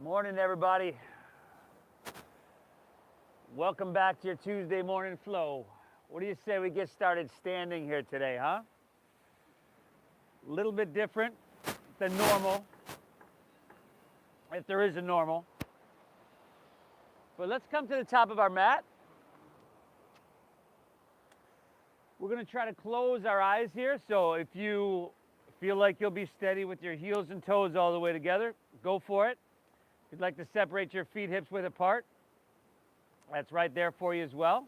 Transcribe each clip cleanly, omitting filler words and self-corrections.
Morning, everybody. Welcome back to your Tuesday morning flow. What do you say we get started standing here today, huh? A little bit different than normal, if there is a normal. But let's come to the top of our mat. We're going to try to close our eyes here. So if you feel like you'll be steady with your heels and toes all the way together, go for it. If you'd like to separate your feet hips width apart, that's right there for you as well.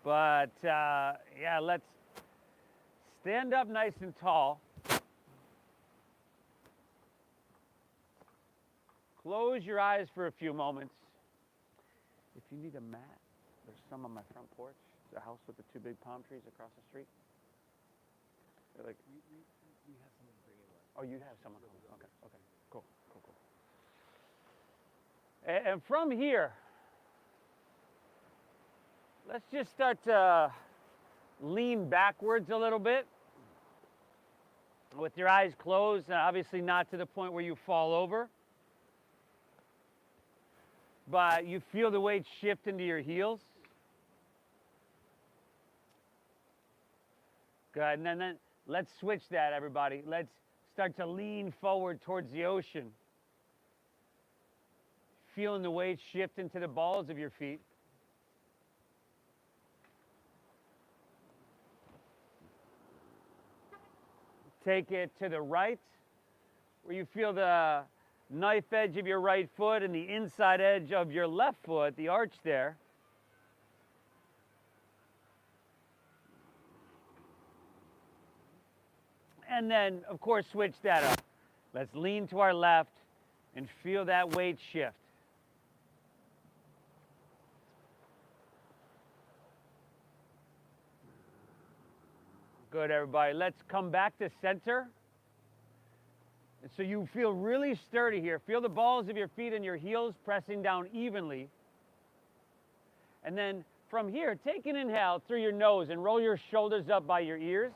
But yeah, let's stand up nice and tall. Close your eyes for a few moments. If you need a mat, there's some on my front porch. The house with the two big palm trees across the street. They're like, we have someone bringing one. Oh, you have someone. Okay, cool. And from here, let's just start to lean backwards a little bit with your eyes closed, obviously not to the point where you fall over, but you feel the weight shift into your heels. Good, and then let's switch that, everybody. Let's start to lean forward towards the ocean. Feeling the weight shift into the balls of your feet. Take it to the right, where you feel the knife edge of your right foot and the inside edge of your left foot, the arch there. And then, of course, switch that up. Let's lean to our left and feel that weight shift. Good, everybody. Let's come back to center. And so you feel really sturdy here. Feel the balls of your feet and your heels pressing down evenly. And then from here, take an inhale through your nose and roll your shoulders up by your ears.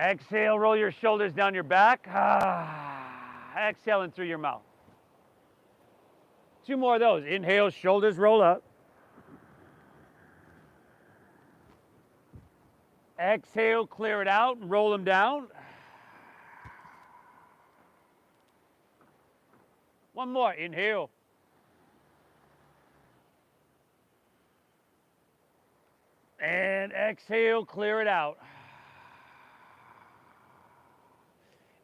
Exhale, roll your shoulders down your back. Exhaling through your mouth. Two more of those. Inhale, shoulders roll up. Exhale, clear it out and roll them down. One more. Inhale. And exhale, clear it out.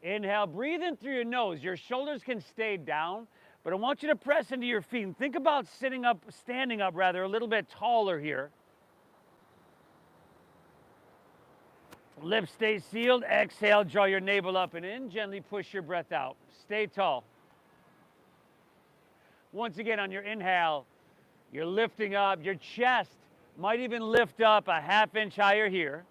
Inhale, breathe in through your nose. Your shoulders can stay down, but I want you to press into your feet and think about standing up a little bit taller here. Lips stay sealed. Exhale, draw your navel up and in. Gently push your breath out. Stay tall. Once again, on your inhale, you're lifting up. Your chest might even lift up a ½ inch higher here.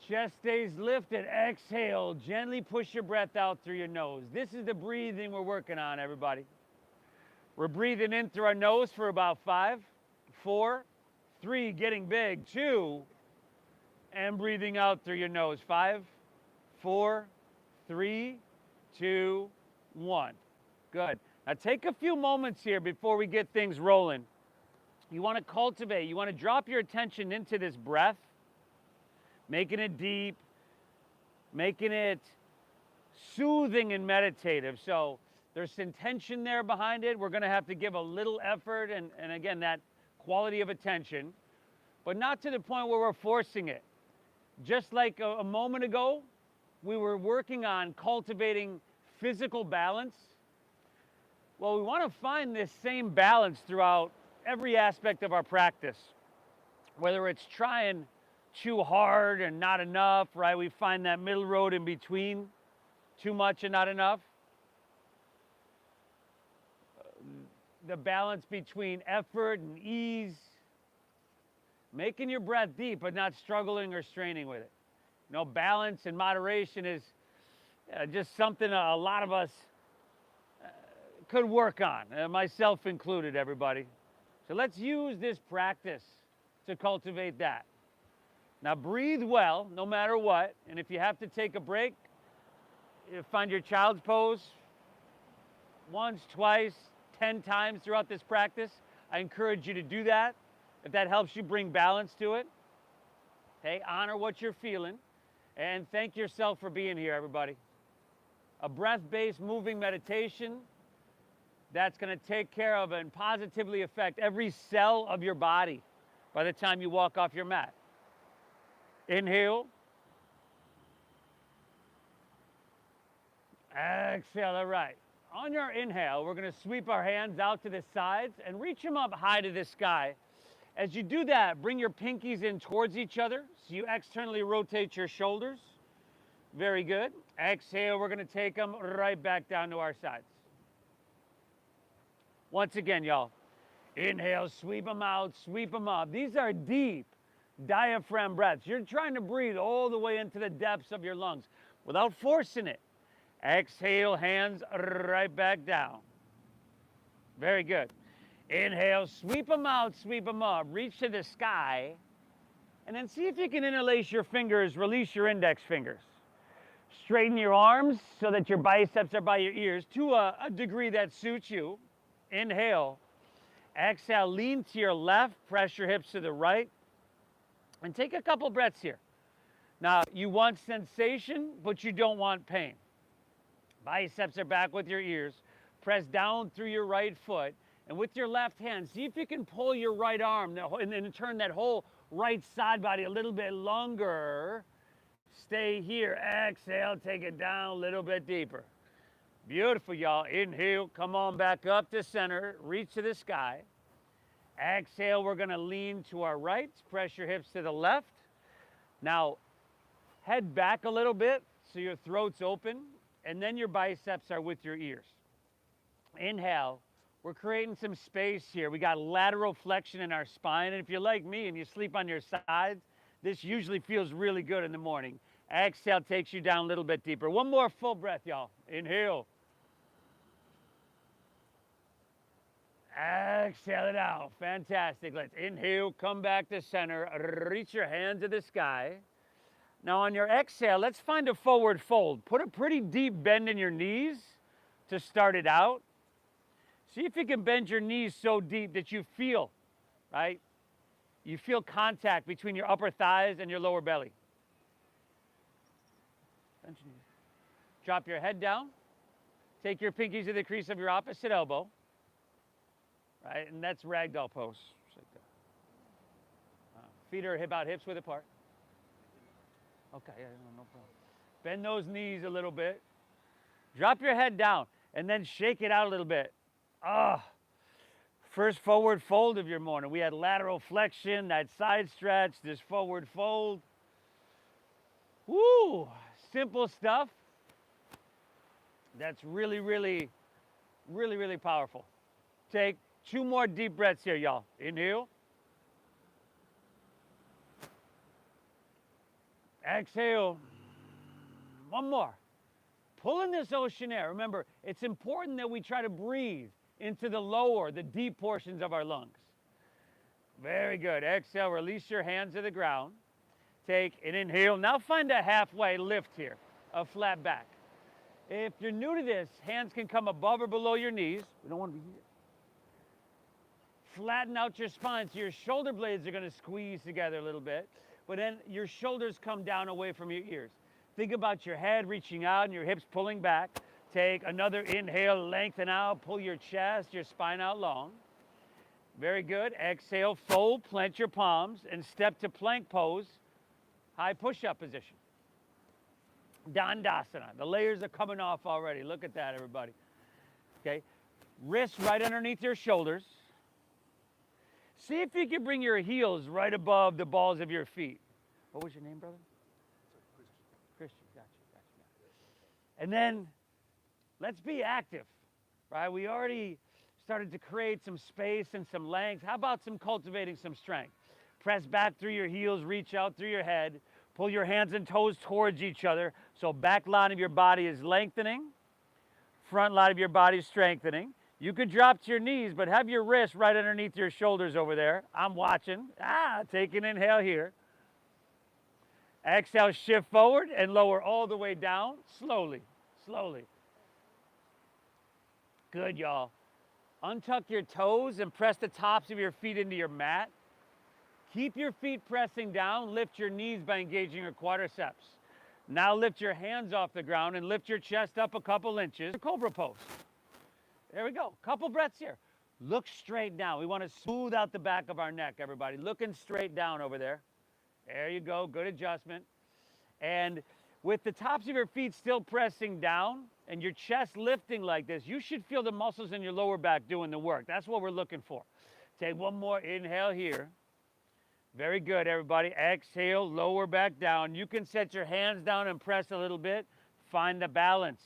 Chest stays lifted. Exhale, gently push your breath out through your nose. This is the breathing we're working on, everybody. We're breathing in through our nose for about 5, 4, 3, getting big, 2, and breathing out through your nose. 5, 4, 3, 2, 1. Good. Now take a few moments here before we get things rolling. You want to cultivate, you want to drop your attention into this breath, making it deep, making it soothing and meditative. So there's some tension there behind it. We're going to have to give a little effort and again, that quality of attention, but not to the point where we're forcing it. Just like a moment ago, we were working on cultivating physical balance. Well, we want to find this same balance throughout every aspect of our practice, whether it's trying too hard and not enough, right? We find that middle road in between, too much and not enough. The balance between effort and ease, making your breath deep but not struggling or straining with it. You know, balance and moderation is just something a lot of us could work on, myself included, everybody. So let's use this practice to cultivate that. Now breathe well, no matter what. And if you have to take a break, you find your child's pose once, twice, 10 times throughout this practice. I encourage you to do that if that helps you bring balance to it. Okay, honor what you're feeling and thank yourself for being here, everybody. A breath-based moving meditation that's going to take care of and positively affect every cell of your body by the time you walk off your mat. Inhale. Exhale, all right. On your inhale, we're going to sweep our hands out to the sides and reach them up high to the sky. As you do that, bring your pinkies in towards each other so you externally rotate your shoulders. Very good. Exhale, we're going to take them right back down to our sides. Once again, y'all. Inhale, sweep them out, sweep them up. These are deep diaphragm breaths. You're trying to breathe all the way into the depths of your lungs without forcing it. Exhale, hands right back down. Very good. Inhale, sweep them out, sweep them up. Reach to the sky. And then see if you can interlace your fingers, release your index fingers. Straighten your arms so that your biceps are by your ears to a degree that suits you. Inhale. Exhale, lean to your left, press your hips to the right. And take a couple breaths here. Now, you want sensation, but you don't want pain. Biceps are back with your ears. Press down through your right foot. And with your left hand, see if you can pull your right arm and then turn that whole right side body a little bit longer. Stay here. Exhale, take it down a little bit deeper. Beautiful, y'all. Inhale, come on back up to center. Reach to the sky. Exhale, we're going to lean to our right. Press your hips to the left. Now, head back a little bit so your throat's open, and then your biceps are with your ears. Inhale. We're creating some space here. We got lateral flexion in our spine, and if you're like me and you sleep on your sides, this usually feels really good in the morning. Exhale takes you down a little bit deeper. One more full breath, y'all. Inhale. Exhale it out. Fantastic. Let's inhale, come back to center, reach your hands to the sky. Now on your exhale, let's find a forward fold. Put a pretty deep bend in your knees to start it out. See if you can bend your knees so deep that you feel, right? You feel contact between your upper thighs and your lower belly. Bend your knees. Drop your head down. Take your pinkies to the crease of your opposite elbow. Right, and that's ragdoll pose. Like feet are about hips width apart. Okay, yeah, no problem. Bend those knees a little bit. Drop your head down, and then shake it out a little bit. First forward fold of your morning. We had lateral flexion, that side stretch, this forward fold. Woo! Simple stuff. That's really, really, really, really powerful. Take 2 more deep breaths here, y'all. Inhale. Exhale. One more. Pull in this ocean air. Remember, it's important that we try to breathe into the lower, the deep portions of our lungs. Very good. Exhale, release your hands to the ground. Take an inhale. Now find a halfway lift here, a flat back. If you're new to this, hands can come above or below your knees. We don't want to be here. Flatten out your spine so your shoulder blades are going to squeeze together a little bit, but then your shoulders come down away from your ears. Think about your head reaching out and your hips pulling back. Take another inhale, lengthen out, pull your chest, your spine out long. Very good. Exhale, fold, plant your palms, and step to plank pose, high push-up position. Dandasana. The layers are coming off already. Look at that, everybody. Okay. Wrists right underneath your shoulders. See if you can bring your heels right above the balls of your feet. What was your name, brother? Christian. Gotcha. And then let's be active, right? We already started to create some space and some length. How about some cultivating some strength? Press back through your heels, reach out through your head. Pull your hands and toes towards each other. So back line of your body is lengthening. Front line of your body is strengthening. You could drop to your knees, but have your wrists right underneath your shoulders over there. I'm watching. Take an inhale here. Exhale, shift forward and lower all the way down, slowly, slowly. Good, y'all. Untuck your toes and press the tops of your feet into your mat. Keep your feet pressing down. Lift your knees by engaging your quadriceps. Now lift your hands off the ground and lift your chest up a couple inches. Cobra pose. There we go. Couple breaths here. Look straight down. We want to smooth out the back of our neck, everybody. Looking straight down over there. There you go. Good adjustment. And with the tops of your feet still pressing down and your chest lifting like this, you should feel the muscles in your lower back doing the work. That's what we're looking for. Take one more inhale here. Very good, everybody. Exhale, lower back down. You can set your hands down and press a little bit. Find the balance.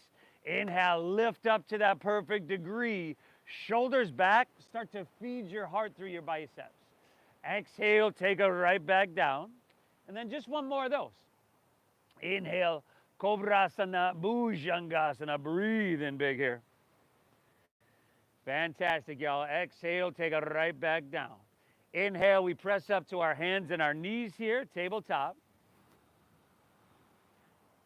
Inhale, lift up to that perfect degree. Shoulders back. Start to feed your heart through your biceps. Exhale, take it right back down. And then just one more of those. Inhale, Kobrasana, Bhujangasana. Breathe in big here. Fantastic, y'all. Exhale, take it right back down. Inhale, we press up to our hands and our knees here, tabletop.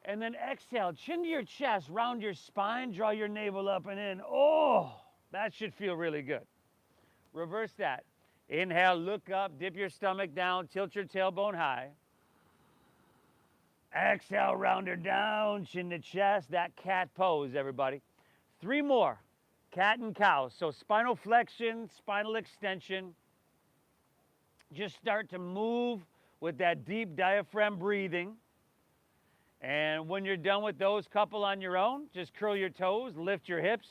And then exhale, chin to your chest, round your spine, draw your navel up and in. Oh, that should feel really good. Reverse that. Inhale, look up, dip your stomach down, tilt your tailbone high. Exhale, round her down, chin to chest, that cat pose, everybody. 3 more, cat and cow. So spinal flexion, spinal extension. Just start to move with that deep diaphragm breathing. And when you're done with those couple on your own, just curl your toes, lift your hips,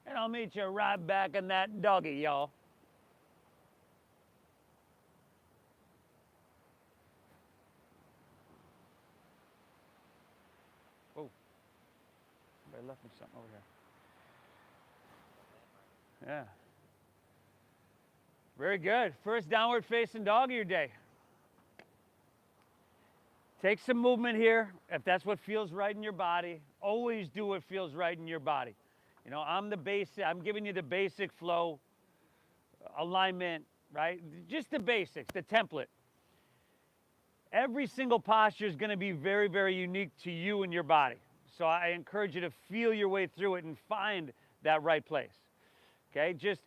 and I'll meet you right back in that doggy, y'all. Oh, somebody left me something over here. Yeah. Very good. First downward facing dog of your day. Take some movement here if that's what feels right in your body. Always do what feels right in your body. You know, I'm giving you the basic flow, alignment, right? Just the basics, the template. Every single posture is going to be very, very unique to you and your body. So I encourage you to feel your way through it and find that right place. Okay, just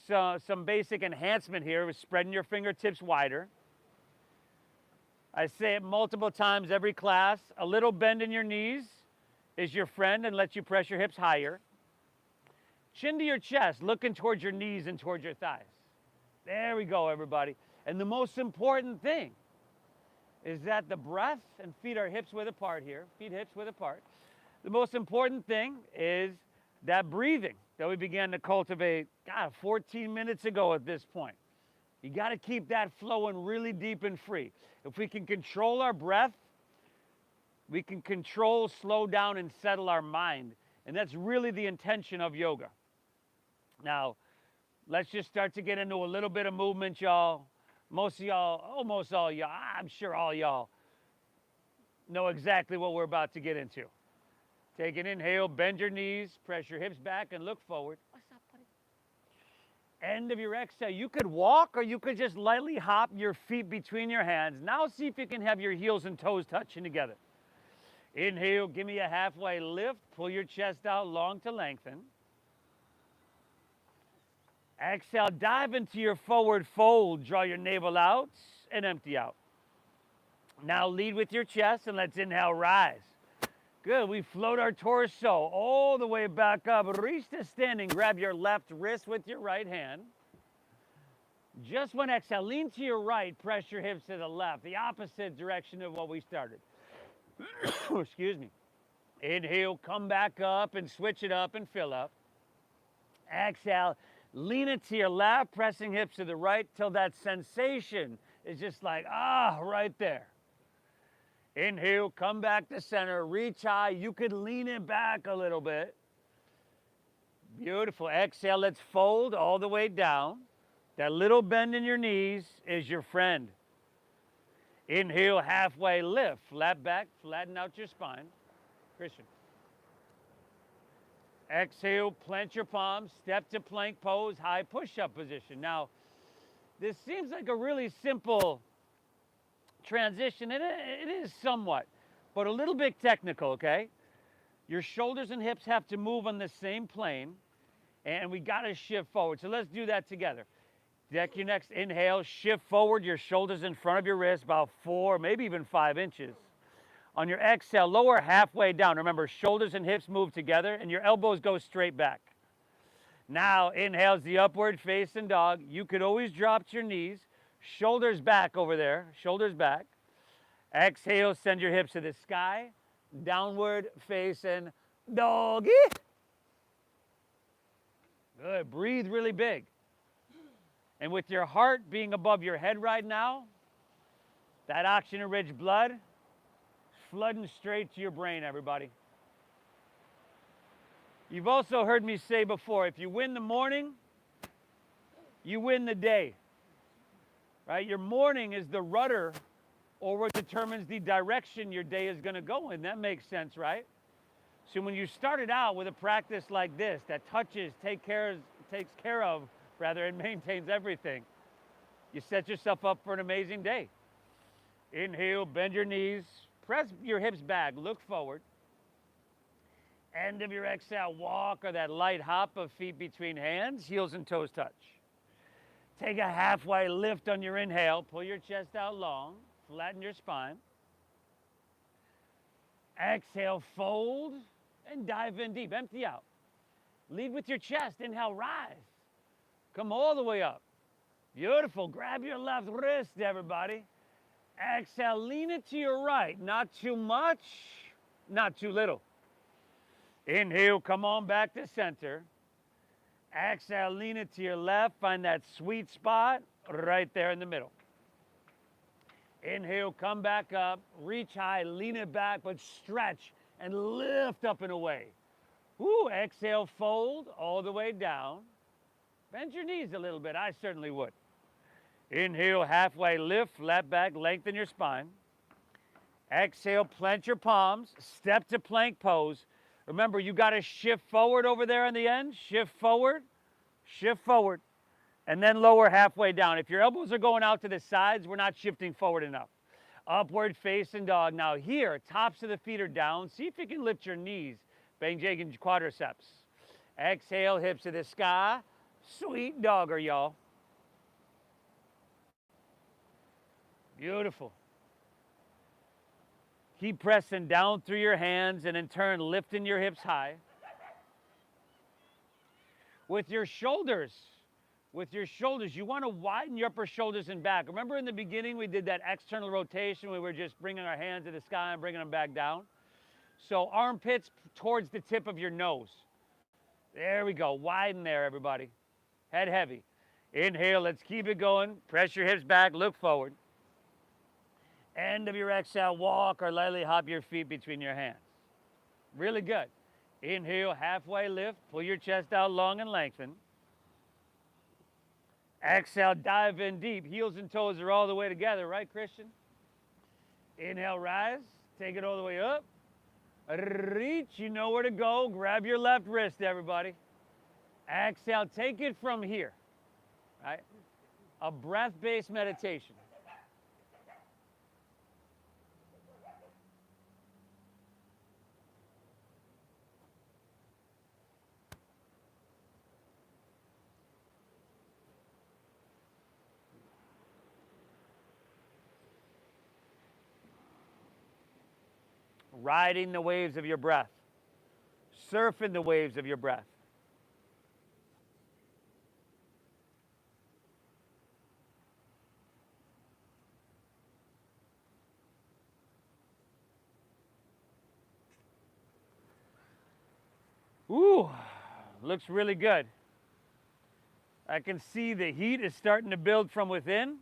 some basic enhancement here with spreading your fingertips wider. I say it multiple times every class. A little bend in your knees is your friend and lets you press your hips higher. Chin to your chest, looking towards your knees and towards your thighs. There we go, everybody. And the most important thing is that the breath, and feet are hips width apart here, feet hips width apart. The most important thing is that breathing that we began to cultivate, 14 minutes ago at this point. You got to keep that flowing really deep and free. If we can control our breath, we can control, slow down, and settle our mind. And that's really the intention of yoga. Now, let's just start to get into a little bit of movement, y'all. Most of y'all, almost all y'all, I'm sure all y'all know exactly what we're about to get into. Take an inhale, bend your knees, press your hips back, and look forward. What's up, buddy? End of your exhale. You could walk or you could just lightly hop your feet between your hands. Now see if you can have your heels and toes touching together. Inhale, give me a halfway lift. Pull your chest out long to lengthen. Exhale, dive into your forward fold. Draw your navel out and empty out. Now lead with your chest and let's inhale, rise. Good, we float our torso all the way back up. Reach to standing, grab your left wrist with your right hand. Just when exhale, lean to your right, press your hips to the left, the opposite direction of what we started. Excuse me. Inhale, come back up and switch it up and fill up. Exhale, lean it to your left, pressing hips to the right till that sensation is just like, right there. Inhale, come back to center, reach high. You could lean it back a little bit. Beautiful. Exhale, let's fold all the way down. That little bend in your knees is your friend. Inhale, halfway lift. Flat back, flatten out your spine. Christian. Exhale, plant your palms, step to plank pose, high push-up position. Now, this seems like a really simple transition, and it is somewhat, but a little bit technical, okay? Your shoulders and hips have to move on the same plane, and we got to shift forward. So let's do that together. Deck your next inhale, shift forward, your shoulders in front of your wrist, about 4, maybe even 5 inches. On your exhale, lower halfway down. Remember, shoulders and hips move together, and your elbows go straight back. Now, inhale's the upward facing dog. You could always drop to your knees, shoulders back over there, shoulders back. Exhale, send your hips to the sky, downward facing doggy. Good, breathe really big. And with your heart being above your head right now, that oxygen-rich blood is flooding straight to your brain, everybody. You've also heard me say before, if you win the morning, you win the day, right? Your morning is the rudder or what determines the direction your day is going to go in. That makes sense, right? So when you started out with a practice like this that touches, takes care of, and maintains everything, you set yourself up for an amazing day. Inhale, bend your knees, press your hips back, look forward. End of your exhale, walk or that light hop of feet between hands, heels and toes touch. Take a halfway lift on your inhale, pull your chest out long, flatten your spine. Exhale, fold and dive in deep, empty out. Lead with your chest, inhale, rise. Come all the way up. Beautiful, grab your left wrist, everybody. Exhale, lean it to your right, not too much, not too little. Inhale, come on back to center. Exhale, lean it to your left. Find that sweet spot right there in the middle. Inhale, come back up. Reach high, lean it back, but stretch and lift up and away. Woo, exhale, fold all the way down. Bend your knees a little bit. I certainly would. Inhale, halfway lift, flat back, lengthen your spine. Exhale, plant your palms. Step to plank pose. Remember, you got to shift forward over there in the end. Shift forward, and then lower halfway down. If your elbows are going out to the sides, we're not shifting forward enough. Upward facing dog. Now here, tops of the feet are down. See if you can lift your knees. Bang, jigging quadriceps. Exhale, hips to the sky. Sweet dogger, y'all. Beautiful. Keep pressing down through your hands and in turn lifting your hips high. With your shoulders, you want to widen your upper shoulders and back. Remember in the beginning we did that external rotation. We were just bringing our hands to the sky and bringing them back down. So armpits towards the tip of your nose. There we go. Widen there, everybody. Head heavy. Inhale. Let's keep it going. Press your hips back. Look forward. End of your exhale, walk or lightly hop your feet between your hands. Really good. Inhale, halfway lift. Pull your chest out long and lengthen. Exhale, dive in deep. Heels and toes are all the way together, right, Christian? Inhale, rise. Take it all the way up. Reach. You know where to go. Grab your left wrist, everybody. Exhale, take it from here. Right? A breath-based meditation. Riding the waves of your breath. Surfing the waves of your breath. Ooh, looks really good. I can see the heat is starting to build from within.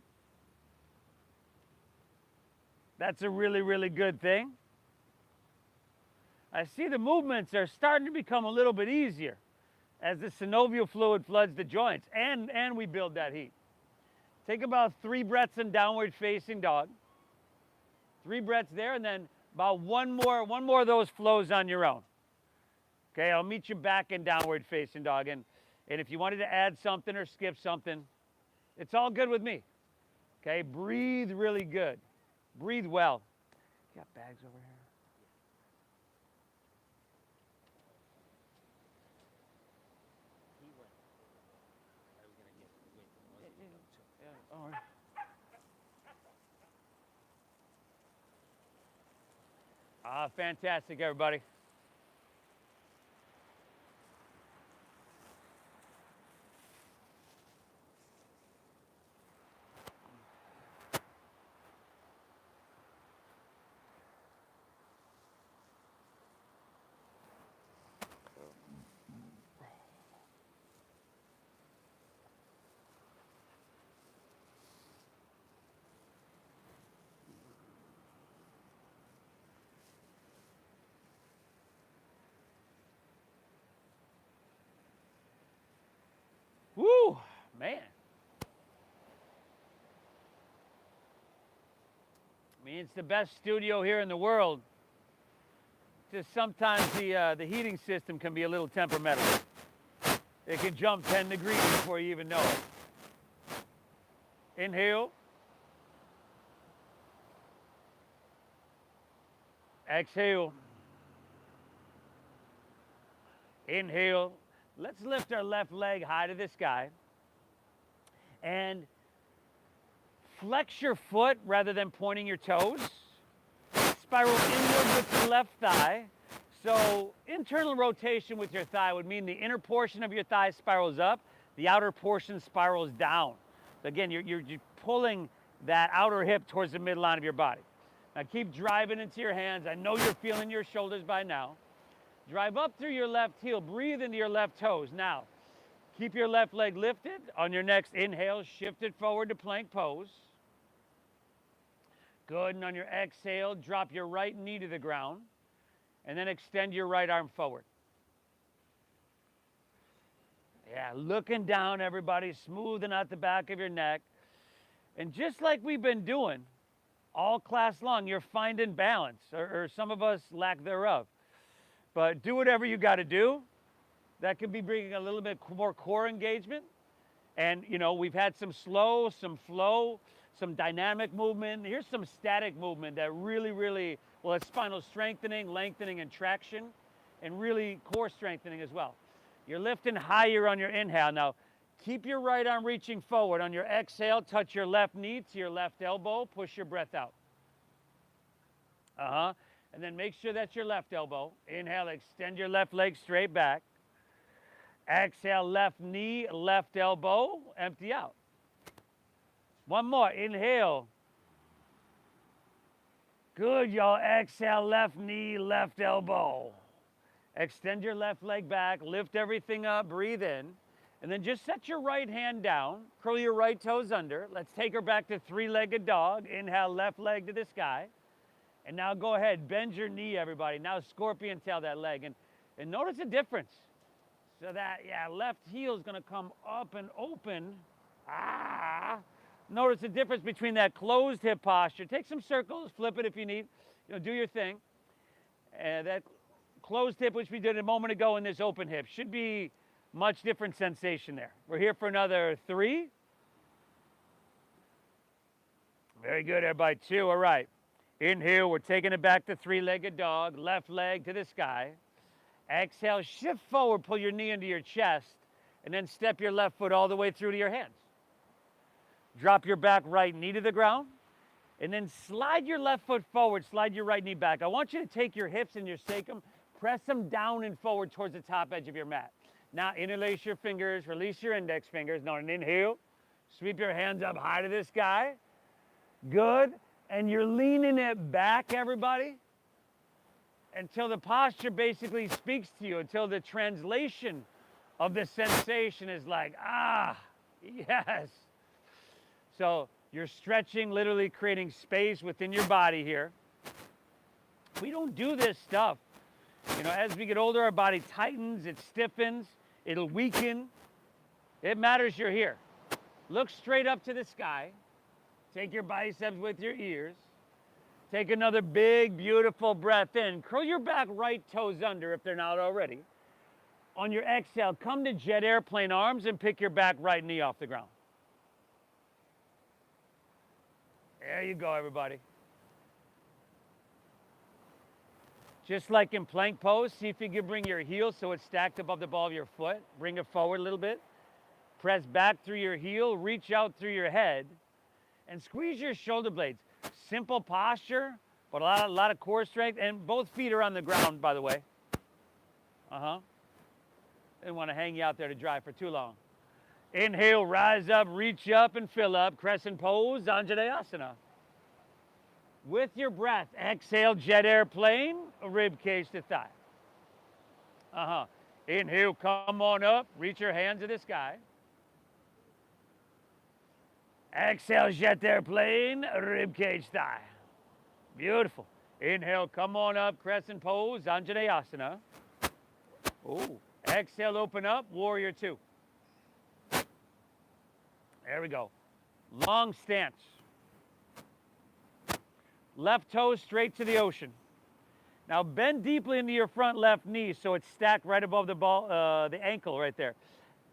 That's a really, really good thing. I see the movements are starting to become a little bit easier as the synovial fluid floods the joints, and we build that heat. Take about 3 breaths in downward facing dog. 3 breaths there, and then about one more of those flows on your own. Okay, I'll meet you back in downward facing dog, and if you wanted to add something or skip something, it's all good with me. Okay, breathe really good. Breathe well. You got bags over here? Yeah, all right. Fantastic, everybody. Woo, man. I mean, it's the best studio here in the world. Just sometimes the heating system can be a little temperamental. It can jump 10 degrees before you even know it. Inhale. Exhale. Inhale. Let's lift our left leg high to the sky. And flex your foot rather than pointing your toes. Spiral inward with your left thigh. So internal rotation with your thigh would mean the inner portion of your thigh spirals up, the outer portion spirals down. So again, you're pulling that outer hip towards the midline of your body. Now keep driving into your hands. I know you're feeling your shoulders by now. Drive up through your left heel. Breathe into your left toes. Now, keep your left leg lifted. On your next inhale, shift it forward to plank pose. Good. And on your exhale, drop your right knee to the ground. And then extend your right arm forward. Yeah, looking down, everybody, smoothing out the back of your neck. And just like we've been doing all class long, you're finding balance, or some of us lack thereof. But do whatever you got to do. That could be bringing a little bit more core engagement. And, you know, we've had some slow, some flow, some dynamic movement. Here's some static movement that really, well, it's spinal strengthening, lengthening, and traction, and really core strengthening as well. You're lifting higher on your inhale. Now, keep your right arm reaching forward. On your exhale, touch your left knee to your left elbow. Push your breath out. And then make sure that's your left elbow. Inhale, extend your left leg straight back. Exhale, left knee, left elbow, empty out. One more, inhale. Good, y'all. Exhale, left knee, left elbow. Extend your left leg back, lift everything up, breathe in. And then just set your right hand down, curl your right toes under. Let's take her back to three-legged dog. Inhale, left leg to the sky. And now go ahead, bend your knee, everybody. Now scorpion tail that leg. And notice the difference. So that, yeah, left heel is going to come up and open. Notice the difference between that closed hip posture. Take some circles, flip it if you need. You know, do your thing. That closed hip, which we did a moment ago, in this open hip, should be much different sensation there. We're here for another 3. Very good, everybody. 2, all right. Inhale, we're taking it back to three-legged dog, left leg to the sky. Exhale, shift forward, pull your knee into your chest, and then step your left foot all the way through to your hands. Drop your back right knee to the ground, and then slide your left foot forward, slide your right knee back. I want you to take your hips and your sacrum, press them down and forward towards the top edge of your mat. Now, interlace your fingers, release your index fingers. Now, an inhale, sweep your hands up high to the sky. Good. And you're leaning it back, everybody, until the posture basically speaks to you, until the translation of the sensation is like, yes. So you're stretching, literally creating space within your body here. We don't do this stuff. You know, as we get older, our body tightens, it stiffens, it'll weaken. It matters you're here. Look straight up to the sky. Take your biceps with your ears. Take another big, beautiful breath in. Curl your back right toes under if they're not already. On your exhale, come to jet airplane arms and pick your back right knee off the ground. There you go, everybody. Just like in plank pose, see if you can bring your heel so it's stacked above the ball of your foot. Bring it forward a little bit. Press back through your heel, reach out through your head, and squeeze your shoulder blades. Simple posture, but a lot of core strength, and both feet are on the ground, by the way. Didn't want to hang you out there to dry for too long. Inhale, rise up, reach up, and fill up. Crescent pose, Anjaneyasana. With your breath, exhale, jet airplane, rib cage to thigh. Inhale, come on up, reach your hands to the sky. Exhale, jet airplane, rib cage thigh. Beautiful. Inhale, come on up, crescent pose, Anjaneyasana. Oh, exhale, open up, warrior two. There we go. Long stance. Left toe straight to the ocean. Now bend deeply into your front left knee so it's stacked right above the ball, the ankle right there.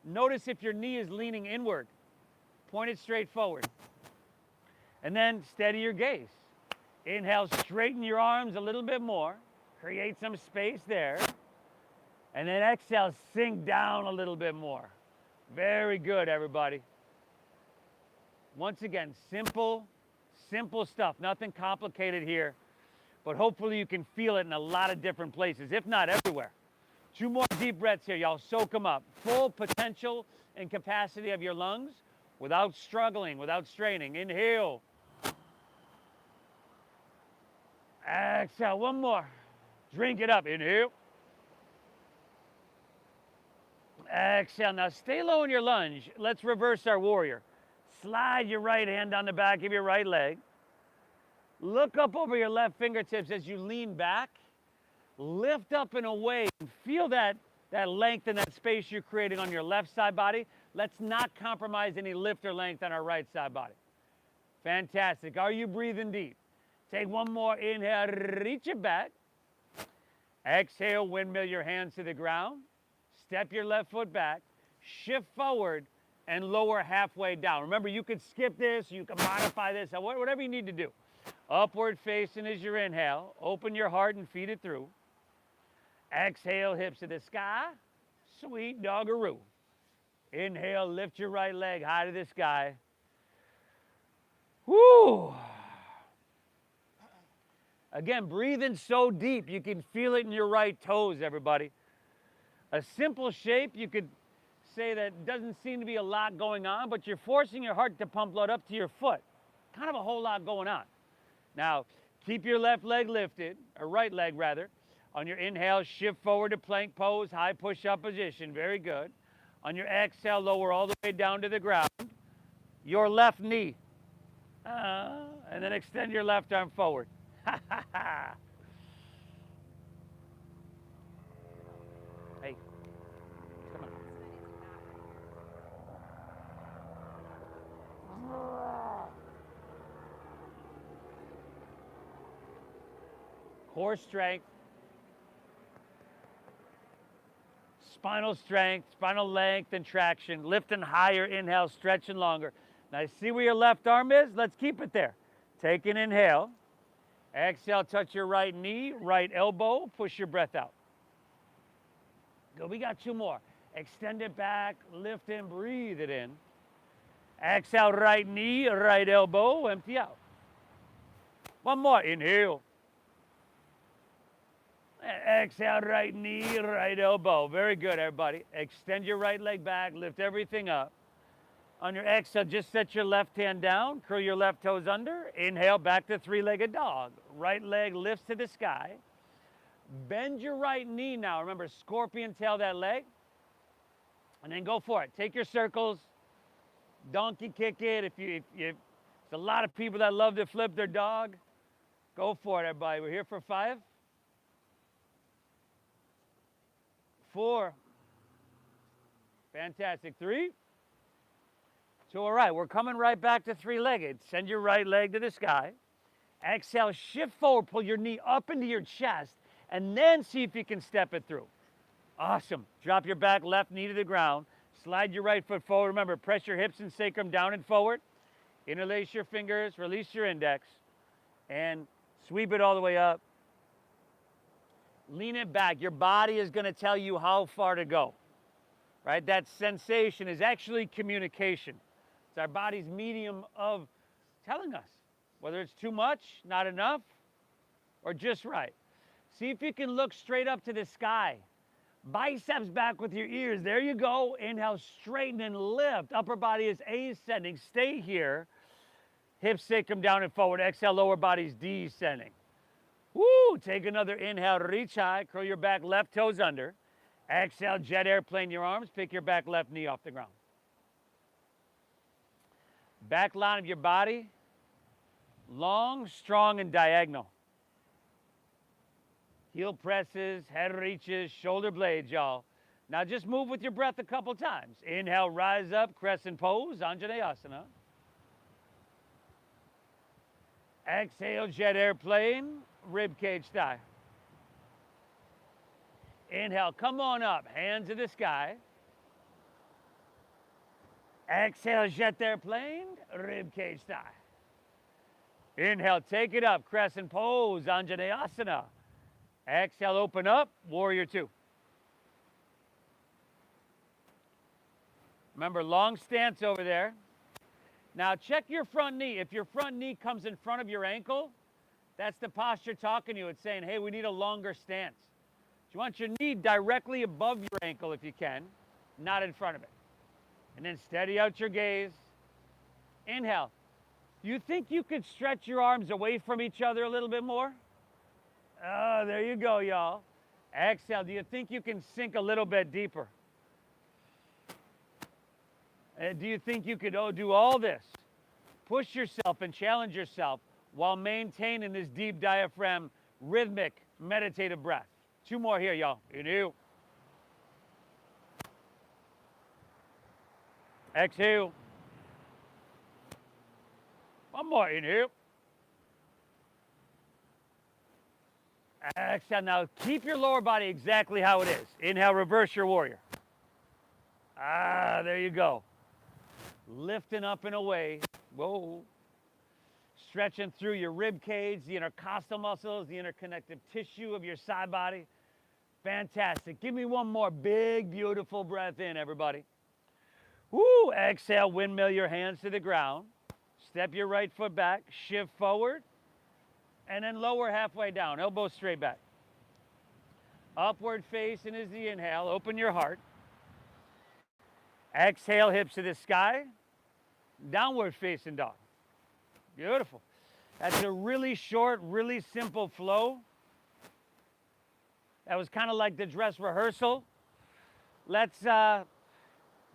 Notice if your knee is leaning inward. Point it straight forward. And then steady your gaze. Inhale, straighten your arms a little bit more. Create some space there. And then exhale, sink down a little bit more. Very good, everybody. Once again, simple stuff. Nothing complicated here. But hopefully you can feel it in a lot of different places, if not everywhere. 2 more deep breaths here, y'all. Soak them up. Full potential and capacity of your lungs without struggling, without straining. Inhale. Exhale. One more. Drink it up. Inhale. Exhale. Now stay low in your lunge. Let's reverse our warrior. Slide your right hand down the back of your right leg. Look up over your left fingertips as you lean back. Lift up and away. Feel that length and that space you're creating on your left side body. Let's not compromise any lift or length on our right side body. Fantastic. Are you breathing deep? Take one more inhale, reach it back. Exhale, windmill your hands to the ground. Step your left foot back. Shift forward and lower halfway down. Remember, you could skip this, you can modify this, whatever you need to do. Upward facing is your inhale. Open your heart and feed it through. Exhale, hips to the sky. Sweet doggeroo. Inhale, lift your right leg high to the sky. Whoo! Again, breathing so deep, you can feel it in your right toes, everybody. A simple shape, you could say that doesn't seem to be a lot going on, but you're forcing your heart to pump blood up to your foot. Kind of a whole lot going on. Now, keep your left leg lifted, or right leg rather. On your inhale, shift forward to plank pose, high push-up position. Very good. On your exhale, lower all the way down to the ground. Your left knee. And then extend your left arm forward. Hey, come on. Core strength. Spinal strength, spinal length and traction. Lifting higher, inhale, stretching longer. Now see where your left arm is? Let's keep it there. Take an inhale. Exhale, touch your right knee, right elbow. Push your breath out. Good, we got 2 more. Extend it back, lift in, breathe it in. Exhale, right knee, right elbow, empty out. 1 more, inhale. Exhale, right knee, right elbow. Very good, everybody. Extend your right leg back, lift everything up. On your exhale, just set your left hand down, curl your left toes under. Inhale, back to 3-legged dog. Right leg lifts to the sky. Bend your right knee now. Remember, scorpion tail that leg. And then go for it. Take your circles. Donkey kick it. If there's a lot of people that love to flip their dog, go for it, everybody. We're here for 5. 4. Fantastic. 3. 2. All right, we're coming right back to 3-legged. Send your right leg to the sky. Exhale, shift forward, pull your knee up into your chest, and then see if you can step it through. Awesome. Drop your back left knee to the ground. Slide your right foot forward. Remember, press your hips and sacrum down and forward. Interlace your fingers, release your index, and sweep it all the way up. Lean it back. Your body is going to tell you how far to go, right? That sensation is actually communication. It's our body's medium of telling us whether it's too much, not enough, or just right. See if you can look straight up to the sky. Biceps back with your ears. There you go. Inhale, straighten and lift. Upper body is ascending. Stay here. Hips take them down and forward. Exhale, lower body's descending. Woo! Take another inhale, reach high. Curl your back, left toes under. Exhale, jet airplane your arms. Pick your back left knee off the ground. Back line of your body, long, strong, and diagonal. Heel presses, head reaches, shoulder blades, y'all. Now just move with your breath a couple times. Inhale, rise up, crescent pose, Anjaneyasana. Exhale, jet airplane, rib cage thigh. Inhale, come on up, hands to the sky. Exhale, jet airplane, rib cage thigh. Inhale, take it up, crescent pose, Anjaneyasana. Exhale, open up, warrior two. Remember, long stance over there. Now check your front knee. If your front knee comes in front of your ankle, that's the posture talking to you. It's saying, hey, we need a longer stance. You want your knee directly above your ankle if you can, not in front of it. And then steady out your gaze. Inhale. You think you could stretch your arms away from each other a little bit more? Oh, there you go, y'all. Exhale. Do you think you can sink a little bit deeper? Do you think you could do all this? Push yourself and challenge yourself while maintaining this deep diaphragm, rhythmic, meditative breath. Two more here, y'all. Inhale. Exhale. One more. Inhale. Exhale. Now keep your lower body exactly how it is. Inhale, reverse your warrior. There you go. Lifting up and away. Whoa. Stretching through your rib cage, the intercostal muscles, the interconnective tissue of your side body. Fantastic. Give me one more big, beautiful breath in, everybody. Woo. Exhale, windmill your hands to the ground. Step your right foot back, shift forward, and then lower halfway down, elbows straight back. Upward facing is the inhale. Open your heart. Exhale, hips to the sky. Downward facing dog. Beautiful. That's a really short, really simple flow. That was kind of like the dress rehearsal. Let's,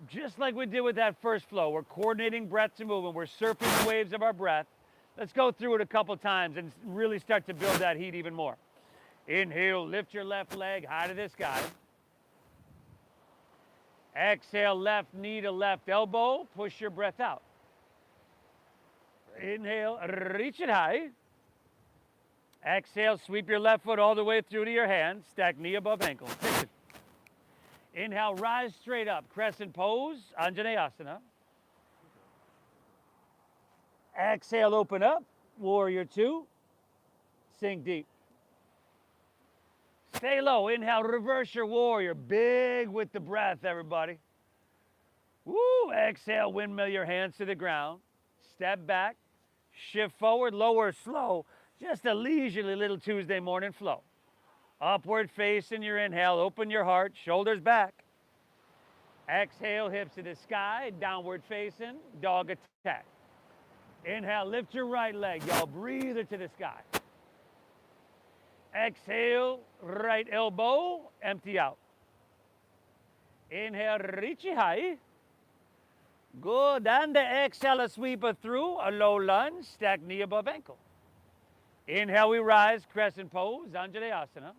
just like we did with that first flow, we're coordinating breath to movement. We're surfing the waves of our breath. Let's go through it a couple times and really start to build that heat even more. Inhale, lift your left leg high to the sky. Exhale, left knee to left elbow. Push your breath out. Inhale, reach it high. Exhale, sweep your left foot all the way through to your hand. Stack knee above ankle. Inhale, rise straight up. Crescent pose, Anjaneyasana. Exhale, open up. Warrior two. Sink deep. Stay low. Inhale, reverse your warrior. Big with the breath, everybody. Woo. Exhale, windmill your hands to the ground. Step back. Shift forward, lower, slow. Just a leisurely little Tuesday morning flow. Upward facing your inhale. Open your heart. Shoulders back. Exhale, hips to the sky. Downward facing. Dog attack. Inhale, lift your right leg, y'all. Breathe it to the sky. Exhale, right elbow, empty out. Inhale, reach it high. Good. And the exhale, a sweeper through, a low lunge, stack knee above ankle. Inhale, we rise, crescent pose, Anjaneyasana.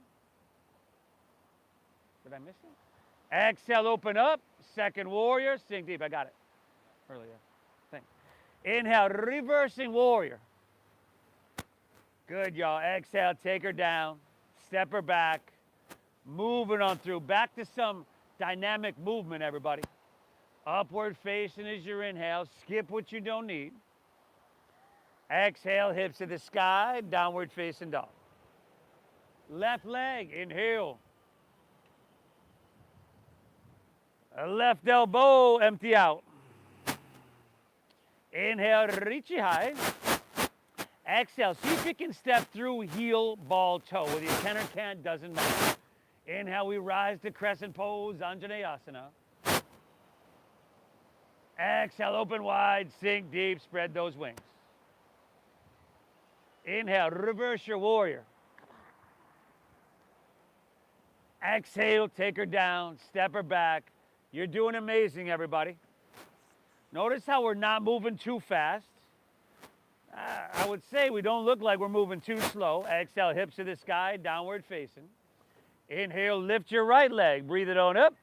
Did I miss it? Exhale, open up, second warrior, sink deep. I got it earlier. Thanks. Inhale, reversing warrior. Good, y'all. Exhale, take her down, step her back, moving on through. Back to some dynamic movement, everybody. Upward facing is your inhale. Skip what you don't need. Exhale, hips to the sky, downward facing dog. Left leg, inhale. Left elbow, empty out. Inhale, reach it high. Exhale, see if you can step through heel, ball, toe. Whether you can or can't, doesn't matter. Inhale, we rise to crescent pose, Anjaneyasana. Exhale, open wide, sink deep, spread those wings. Inhale, reverse your warrior. Exhale, take her down, step her back. You're doing amazing, everybody. Notice how we're not moving too fast. I would say we don't look like we're moving too slow. Exhale, hips to the sky, downward facing. Inhale, lift your right leg, breathe it on up.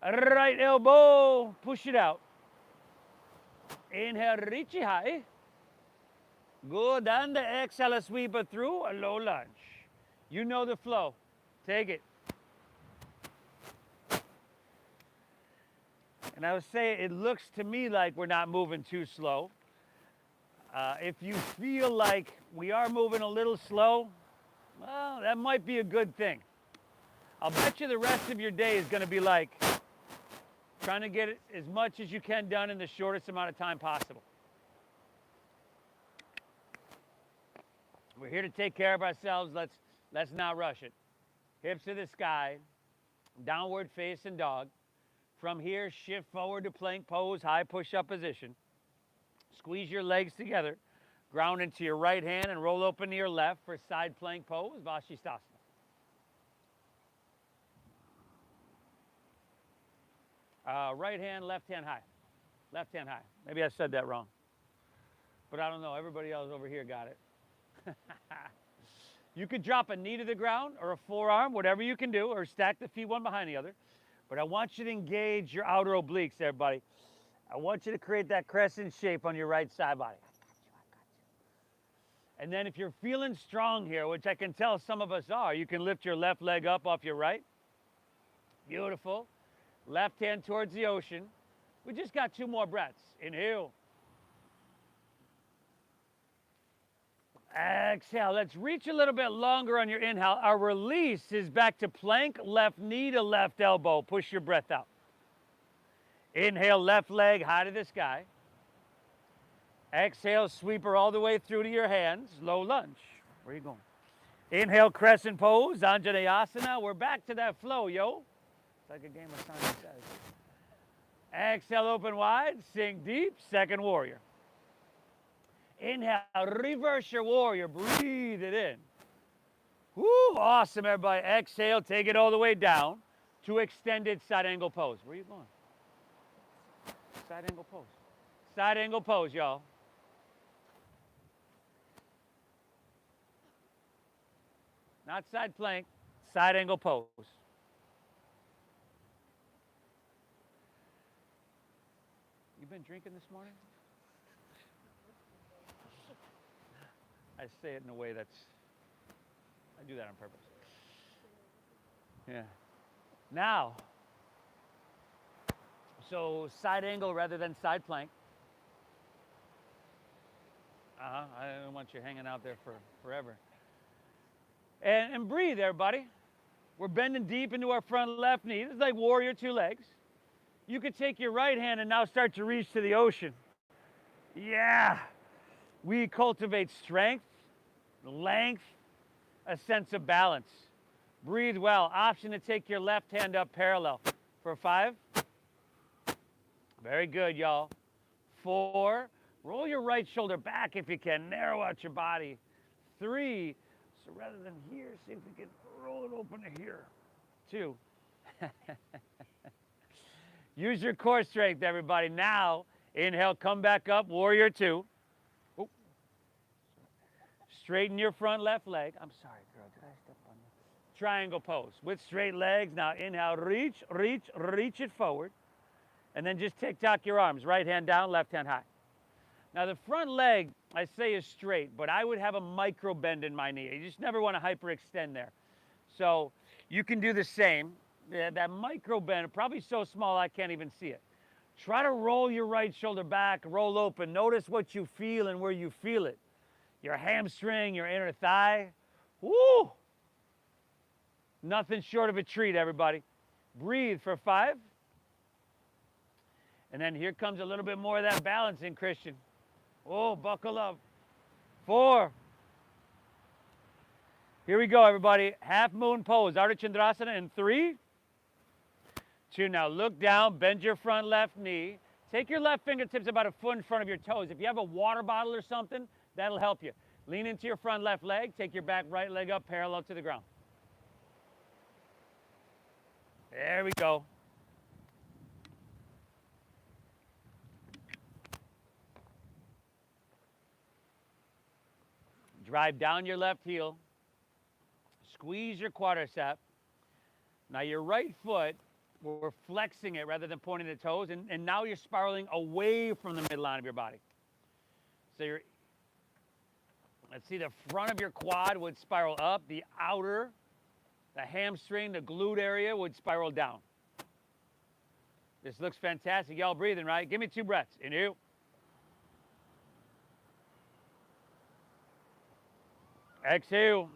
Right elbow, push it out. Inhale, reach it high. Good, and exhale, sweep it through, a low lunge. You know the flow. Take it. And I would say it looks to me like we're not moving too slow. If you feel like we are moving a little slow, well, that might be a good thing. I'll bet you the rest of your day is going to be like trying to get as much as you can done in the shortest amount of time possible. We're here to take care of ourselves. Let's not rush it. Hips to the sky, downward facing dog. From here, shift forward to plank pose, high push-up position. Squeeze your legs together. Ground into your right hand and roll open to your left for side plank pose, Vashisthasana. Right hand, left hand high. Left hand high. Maybe I said that wrong. But I don't know. Everybody else over here got it. You could drop a knee to the ground or a forearm, whatever you can do, or stack the feet one behind the other. But I want you to engage your outer obliques, everybody. I want you to create that crescent shape on your right side body. I got you. And then if you're feeling strong here, which I can tell some of us are, you can lift your left leg up off your right. Beautiful. Left hand towards the ocean. We just got 2 more breaths. Inhale. Exhale. Let's reach a little bit longer on your inhale. Our release is back to plank, left knee to left elbow. Push your breath out. Inhale, left leg high to the sky. Exhale, sweep her all the way through to your hands. Low lunge. Where are you going? Inhale, crescent pose, Anjaneyasana. We're back to that flow, yo. It's like a game of Simon Says. Exhale, open wide, sink deep, second warrior. Inhale, reverse your warrior, breathe it in. Woo, awesome, everybody. Exhale, take it all the way down to extended side angle pose. Where are you going? Side angle pose. Side angle pose, y'all. Not side plank, side angle pose. You been drinking this morning? I say it in a way I do that on purpose. Yeah. Now, so side angle rather than side plank. I don't want you hanging out there forever. And breathe, everybody. We're bending deep into our front left knee. This is like warrior 2 legs. You could take your right hand and now start to reach to the ocean. Yeah. We cultivate strength, length, a sense of balance. Breathe well. Option to take your left hand up parallel. For 5. Very good, y'all. 4. Roll your right shoulder back if you can. Narrow out your body. 3. So rather than here, see if we can roll it open to here. 2. Use your core strength, everybody. Now, inhale, come back up, warrior 2. Ooh. Straighten your front left leg. I'm sorry, girl, did I step on you? Triangle pose with straight legs. Now, inhale, reach it forward. And then just tick-tock your arms. Right hand down, left hand high. Now, the front leg, I say, is straight, but I would have a micro bend in my knee. You just never want to hyperextend there. So you can do the same. That micro bend, probably so small I can't even see it. Try to roll your right shoulder back, roll open. Notice what you feel and where you feel it. your hamstring, your inner thigh. Woo! Nothing short of a treat, everybody. Breathe for 5. And then here comes a little bit more of that balancing, Christian. Oh, buckle up. 4. Here we go, everybody. Half moon pose, Ardha Chandrasana in 3, 2. Now look down, bend your front left knee. Take your left fingertips about a foot in front of your toes. If you have a water bottle or something, that'll help you. Lean into your front left leg. Take your back right leg up parallel to the ground. There we go. Drive down your left heel. Squeeze your quadricep. Now your right foot, we're flexing it rather than pointing the toes, and now you're spiraling away from the midline of your body. So let's see, the front of your quad would spiral up, the outer, the hamstring, the glute area would spiral down. This looks fantastic. Y'all breathing, right? Give me 2 breaths. Inhale. Exhale.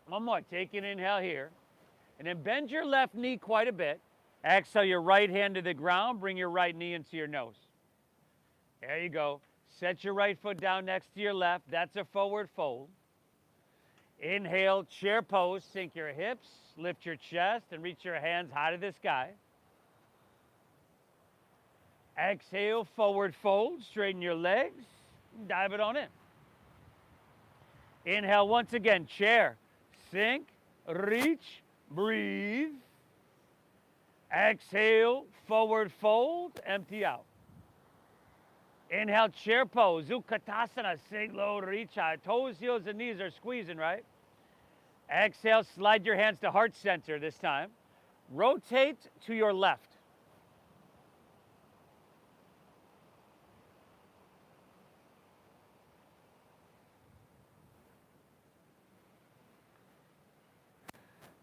One more. Take an inhale here. And then bend your left knee quite a bit. Exhale your right hand to the ground. Bring your right knee into your nose. There you go. Set your right foot down next to your left. That's a forward fold. Inhale, chair pose. Sink your hips. Lift your chest and reach your hands high to the sky. Exhale, forward fold. Straighten your legs. Dive it on in. Inhale once again. Chair. Sink. Reach. Breathe. Exhale, forward fold, empty out. Inhale, chair pose, Utkatasana, sink low, reach high. Toes, heels, and knees are squeezing, right? Exhale, slide your hands to heart center this time. Rotate to your left.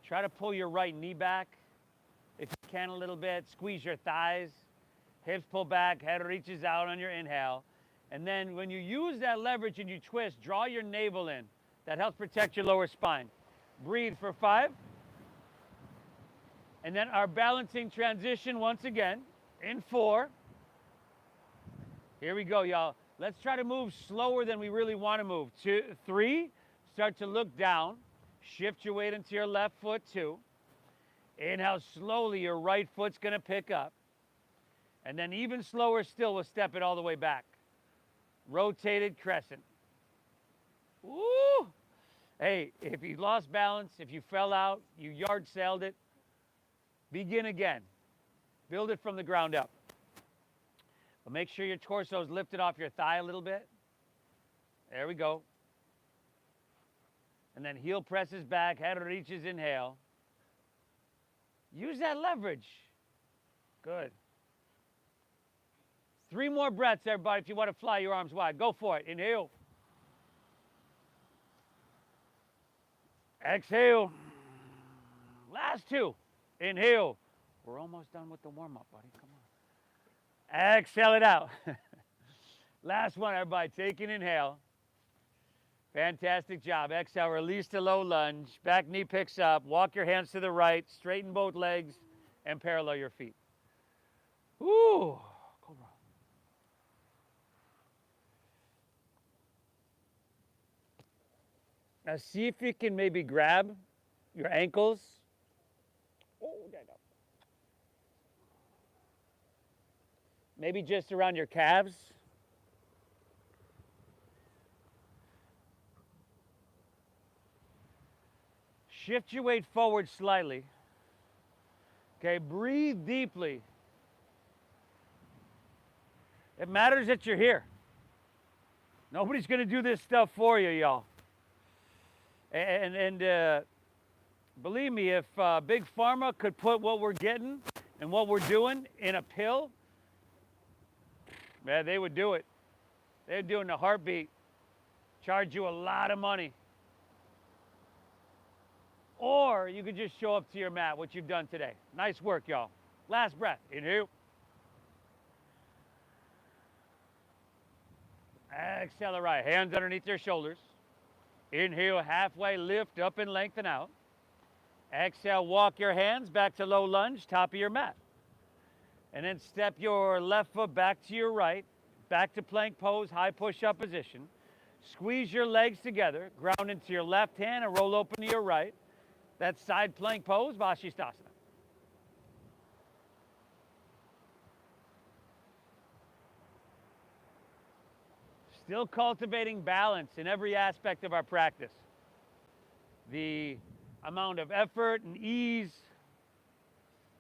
Try to pull your right knee back if you can a little bit. Squeeze your thighs. Hips pull back. Head reaches out on your inhale. And then when you use that leverage and you twist, draw your navel in. That helps protect your lower spine. Breathe for 5. And then our balancing transition once again in 4. Here we go, y'all. Let's try to move slower than we really want to move. 2, 3. Start to look down. Shift your weight into your left foot, 2. Inhale slowly, your right foot's gonna pick up. And then even slower still, we'll step it all the way back. Rotated crescent. Woo! Hey, if you lost balance, if you fell out, you yard sailed it, begin again. Build it from the ground up. But make sure your torso is lifted off your thigh a little bit. There we go. And then heel presses back, head reaches, inhale. Use that leverage. Good. 3 more breaths, everybody, if you want to fly your arms wide. Go for it. Inhale. Exhale. Last 2. Inhale. We're almost done with the warm-up, buddy. Come on. Exhale it out. Last one, everybody. Take an inhale. Fantastic job. Exhale, release to low lunge. Back knee picks up. Walk your hands to the right. Straighten both legs and parallel your feet. Woo! Cobra. Now see if you can maybe grab your ankles. Oh, there you go. Maybe just around your calves. Shift your weight forward slightly. Okay, breathe deeply. It matters that you're here. Nobody's going to do this stuff for you, y'all. And believe me, if Big Pharma could put what we're getting and what we're doing in a pill, man, they would do it. They're doing a heartbeat. Charge you a lot of money. Or you could just show up to your mat, what you've done today. Nice work, y'all. Last breath. Inhale. Exhale the right. Hands underneath your shoulders. Inhale, halfway lift up and lengthen out. Exhale, walk your hands back to low lunge, top of your mat. And then step your left foot back to your right, back to plank pose, high push-up position. Squeeze your legs together, ground into your left hand and roll open to your right. That's side plank pose, Vashisthasana. Still cultivating balance in every aspect of our practice. The amount of effort and ease,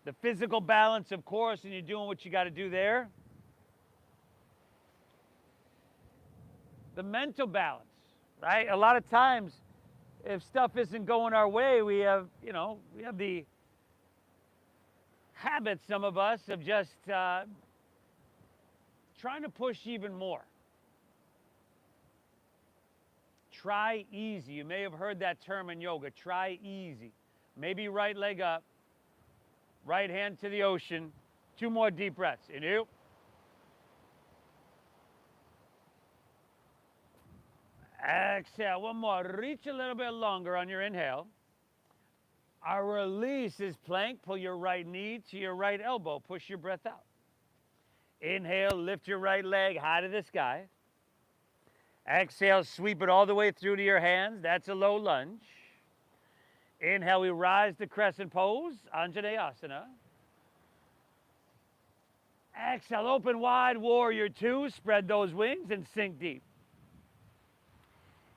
the physical balance, of course, and you're doing what you got to do there. The mental balance, right? A lot of times, if stuff isn't going our way, we have the habit, some of us, of just trying to push even more. Try easy. You may have heard that term in yoga. Try easy. Maybe right leg up, right hand to the ocean. 2 more deep breaths. Inhale. Exhale. 1 more. Reach a little bit longer on your inhale. Our release is plank. Pull your right knee to your right elbow. Push your breath out. Inhale. Lift your right leg high to the sky. Exhale, sweep it all the way through to your hands. That's a low lunge. Inhale, we rise to crescent pose, Anjaneyasana. Exhale, open wide, warrior 2. Spread those wings and sink deep.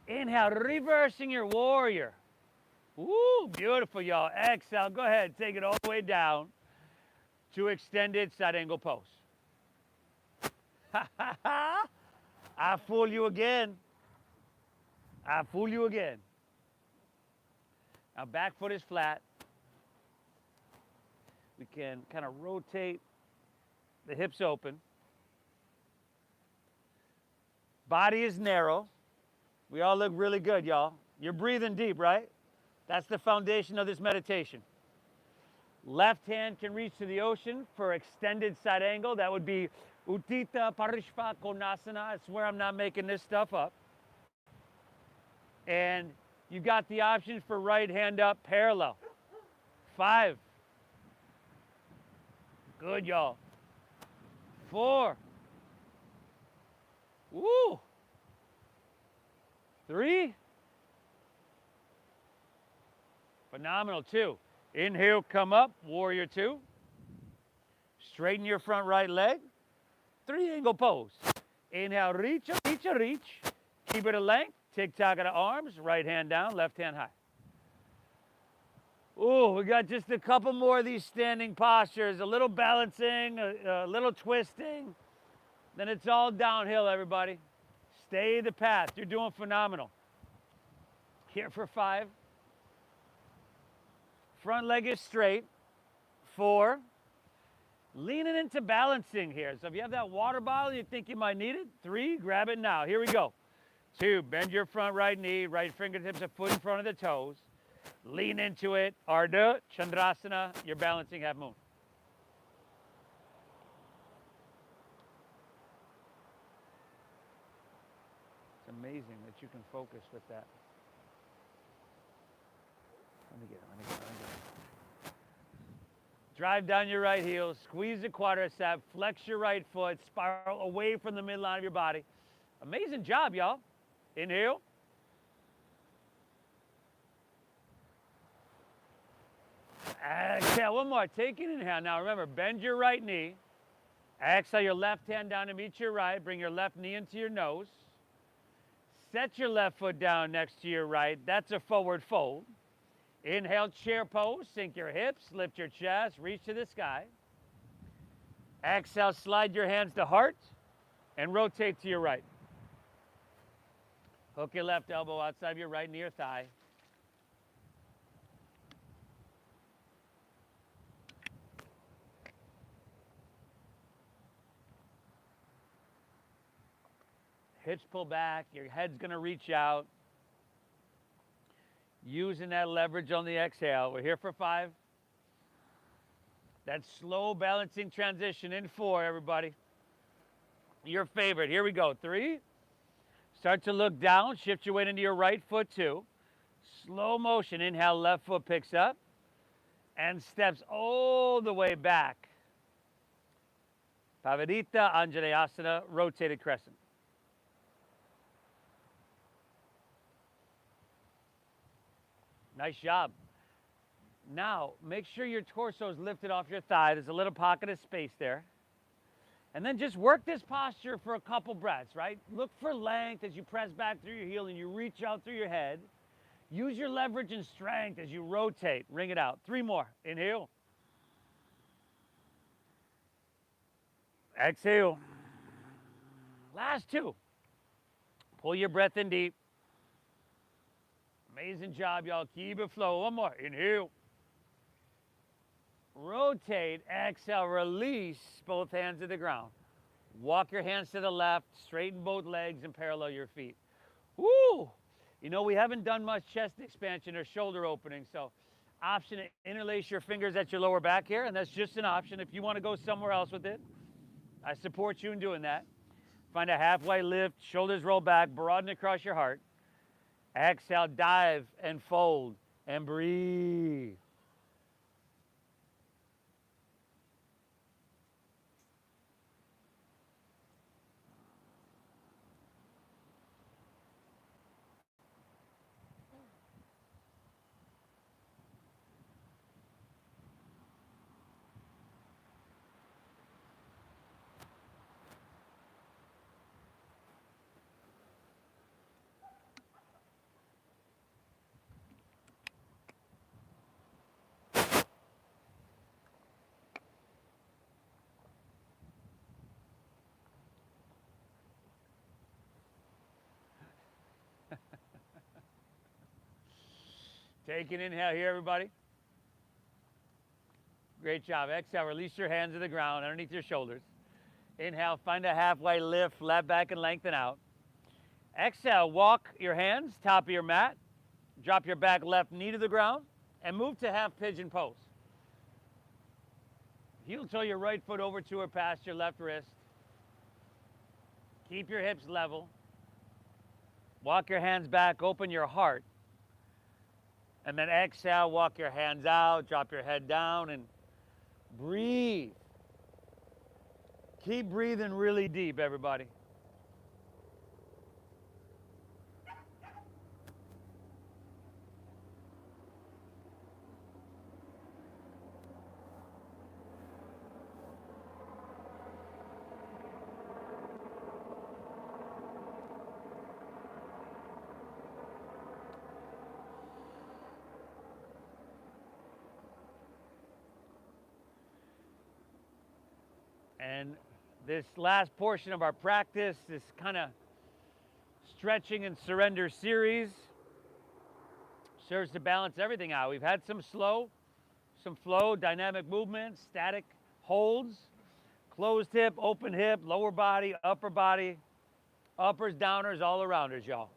Inhale, reversing your warrior. Woo, beautiful, y'all. Exhale, go ahead, take it all the way down to extended side angle pose. Ha ha ha! I fool you again. I fool you again. Now back foot is flat. We can kind of rotate the hips open. Body is narrow. We all look really good, y'all. You're breathing deep, right? That's the foundation of this meditation. Left hand can reach to the ocean for extended side angle. That would be Uttita Parishva Konasana. I swear I'm not making this stuff up. And you got the options for right hand up parallel. 5. Good, y'all. 4. Woo. 3. Phenomenal. 2. Inhale, come up, warrior 2. Straighten your front right leg. 3 angle pose. Inhale, reach, reach, reach. Keep it a length. Tick-tock of the arms. Right hand down, left hand high. Ooh, we got just a couple more of these standing postures. A little balancing, a little twisting. Then it's all downhill, everybody. Stay the path. You're doing phenomenal. Here for 5. Front leg is straight. 4. Leaning into balancing here. So if you have that water bottle, you think you might need it. 3, grab it now. Here we go. 2, bend your front right knee, right fingertips a foot in front of the toes. Lean into it. Ardha, Chandrasana, you're balancing half moon. It's amazing that you can focus with that. Let me get it. Drive down your right heel, squeeze the quadricep, flex your right foot, spiral away from the midline of your body. Amazing job, y'all. Inhale. Exhale, 1 more. Take an inhale. Now remember, bend your right knee. Exhale your left hand down to meet your right. Bring your left knee into your nose. Set your left foot down next to your right. That's a forward fold. Inhale, chair pose, sink your hips, lift your chest, reach to the sky. Exhale, slide your hands to heart and rotate to your right. Hook your left elbow outside of your right knee or thigh. Hips pull back, your head's gonna reach out. Using that leverage on the exhale. We're here for 5. That slow balancing transition in 4, everybody. Your favorite. Here we go. 3. Start to look down, shift your weight into your right foot too. Slow motion, inhale, left foot picks up and steps all the way back. Pavarita Anjaneyasana, rotated crescent. Nice job. Now, make sure your torso is lifted off your thigh. There's a little pocket of space there. And then just work this posture for a couple breaths, right? Look for length as you press back through your heel and you reach out through your head. Use your leverage and strength as you rotate. Ring it out. 3 more. Inhale. Exhale. Last 2. Pull your breath in deep. Amazing job, y'all. Keep it flow. 1 more. Inhale. Rotate. Exhale. Release. Both hands to the ground. Walk your hands to the left. Straighten both legs and parallel your feet. Woo! You know, we haven't done much chest expansion or shoulder opening, so option to interlace your fingers at your lower back here, and that's just an option. If you want to go somewhere else with it, I support you in doing that. Find a halfway lift, shoulders roll back, broaden across your heart. Exhale, dive and fold and breathe. Take an inhale here, everybody. Great job. Exhale, release your hands to the ground underneath your shoulders. Inhale, find a halfway lift, flat back and lengthen out. Exhale, walk your hands, top of your mat. Drop your back left knee to the ground and move to half pigeon pose. Heel toe your right foot over to or past your left wrist. Keep your hips level. Walk your hands back, open your heart. And then exhale, walk your hands out, drop your head down and breathe. Keep breathing really deep, everybody. And this last portion of our practice, this kind of stretching and surrender series, serves to balance everything out. We've had some slow, some flow, dynamic movements, static holds, closed hip, open hip, lower body, uppers, downers, all arounders, y'all.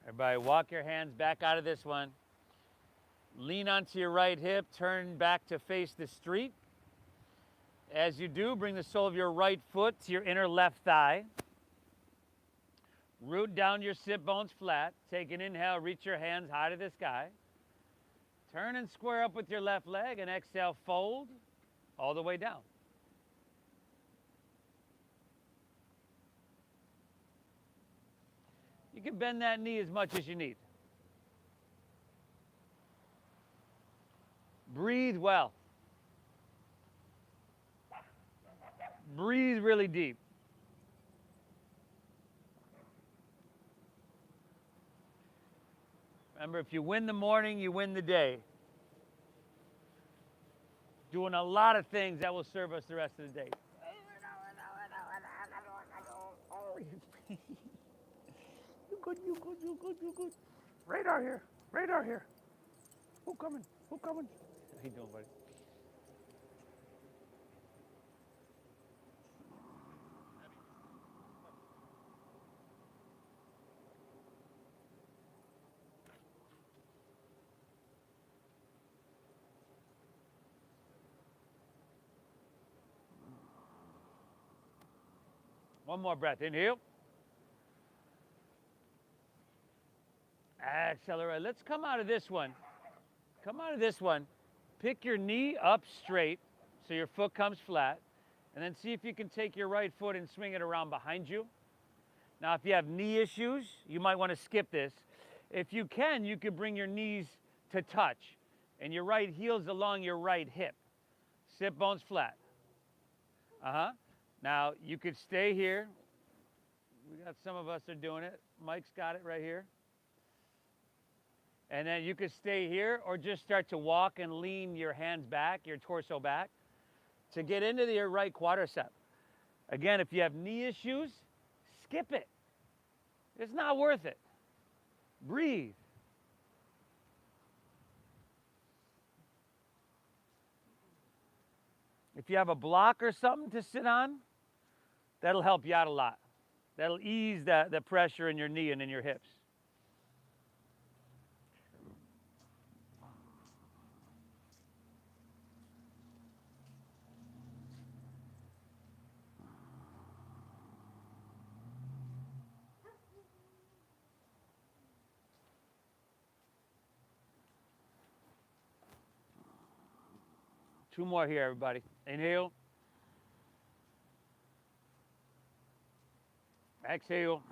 Everybody, walk your hands back out of this one. Lean onto your right hip, turn back to face the street. As you do, bring the sole of your right foot to your inner left thigh. Root down your sit bones flat. Take an inhale, reach your hands high to the sky. Turn and square up with your left leg and exhale, fold all the way down. You can bend that knee as much as you need. Breathe well. Breathe really deep. Remember, if you win the morning, you win the day. Doing a lot of things that will serve us the rest of the day. You good, you good, you good, you good. Radar here, radar here. Who coming? Who coming? How you doing, buddy? One more breath. Inhale. Accelerate. Let's come out of this one. Come out of this one. Pick your knee up straight so your foot comes flat. And then see if you can take your right foot and swing it around behind you. Now, if you have knee issues, you might want to skip this. If you can bring your knees to touch and your right heel's along your right hip. Sit bones flat. Now, you could stay here. We got some of us are doing it. Mike's got it right here. And then you could stay here or just start to walk and lean your hands back, your torso back, to get into your right quadricep. Again, if you have knee issues, skip it. It's not worth it. Breathe. If you have a block or something to sit on, that'll help you out a lot. That'll ease the pressure in your knee and in your hips. Two more here, everybody. Inhale. Exhale.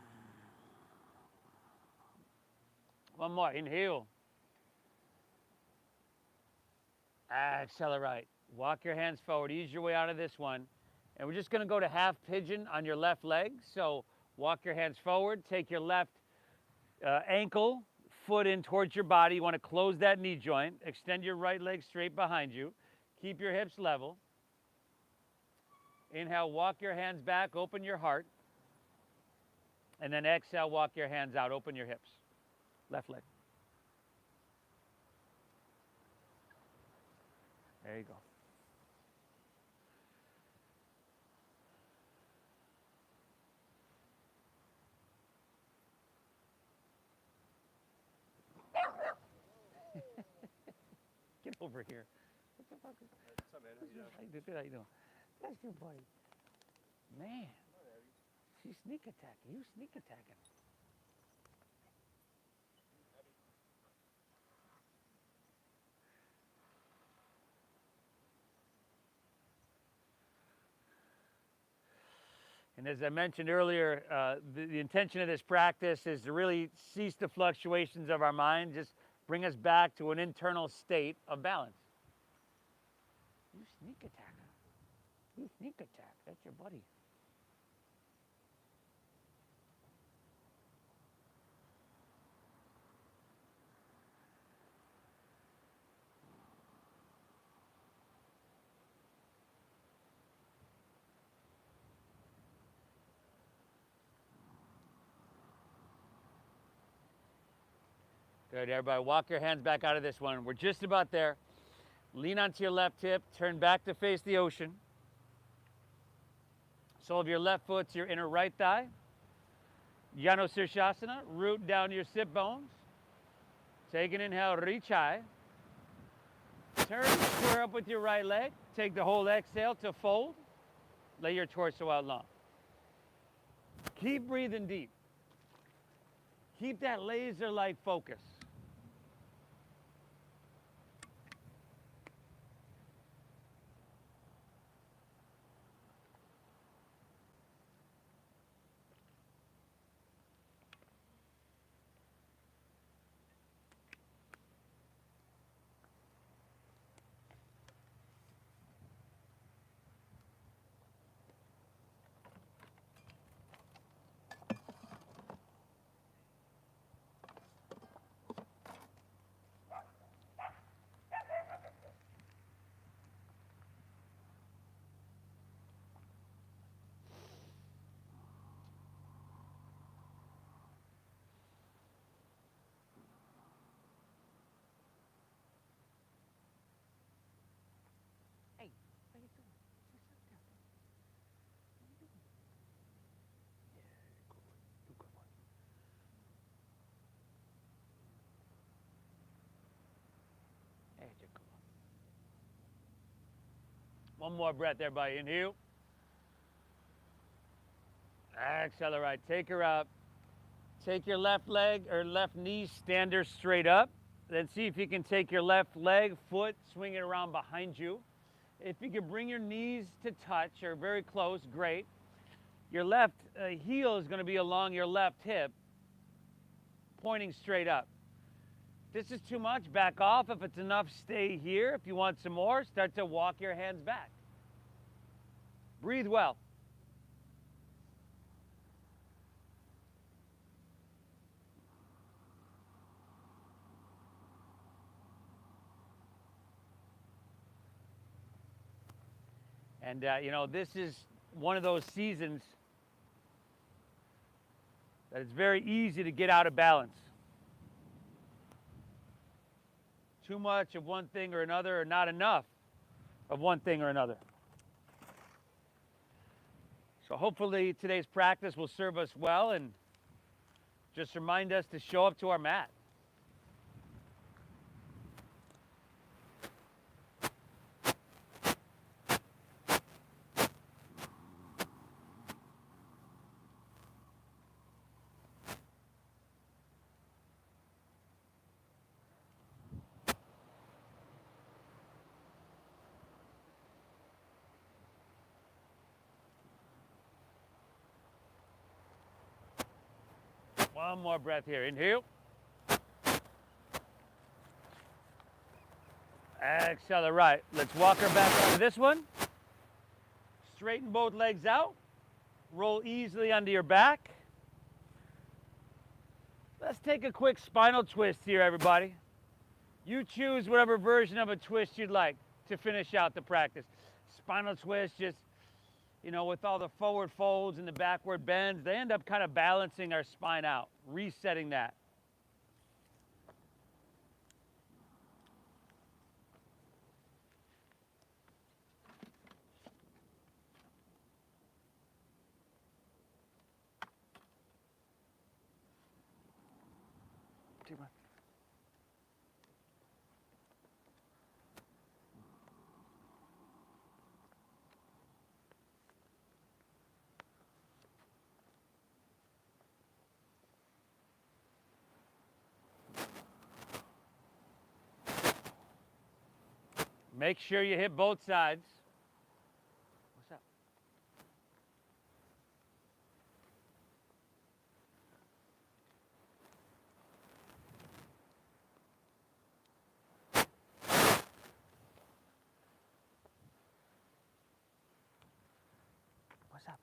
One more. Inhale. Accelerate. Walk your hands forward. Ease your way out of this one. And we're just going to go to half pigeon on your left leg. So walk your hands forward. Take your left ankle, foot in towards your body. You want to close that knee joint. Extend your right leg straight behind you. Keep your hips level. Inhale, walk your hands back, open your heart. And then exhale, walk your hands out, open your hips. Left leg. There you go. Get over here. What the fuck is What's up, man? How you doing? How you doing? That's your buddy. Man. She's sneak attacking. You sneak attacking. And as I mentioned earlier, the intention of this practice is to really cease the fluctuations of our mind, just bring us back to an internal state of balance. You sneak attacker. You sneak attack. That's your buddy. Good, everybody. Walk your hands back out of this one. We're just about there. Lean onto your left hip. Turn back to face the ocean. Sole of your left foot to your inner right thigh. Janu Sirsasana. Root down to your sit bones. Take an inhale. Reach high. Turn, square up with your right leg. Take the whole exhale to fold. Lay your torso out long. Keep breathing deep. Keep that laser-like focus. One more breath, everybody. Inhale. Exhale, all right. Take her up. Take your left leg or left knee, stand her straight up. Then see if you can take your left leg, foot, swing it around behind you. If you can bring your knees to touch or very close, great. Your left heel is going to be along your left hip, pointing straight up. If this is too much, back off. If it's enough, stay here. If you want some more, start to walk your hands back. Breathe well. And, you know, this is one of those seasons that it's very easy to get out of balance. Too much of one thing or another, or not enough of one thing or another. So hopefully today's practice will serve us well and just remind us to show up to our mat. One more breath here. Inhale. Exhale, all right. Let's walk her back onto this one. Straighten both legs out. Roll easily onto your back. Let's take a quick spinal twist here, everybody. You choose whatever version of a twist you'd like to finish out the practice. Spinal twist, just, you know, with all the forward folds and the backward bends, they end up kind of balancing our spine out, resetting that. Make sure you hit both sides. What's up? What's up?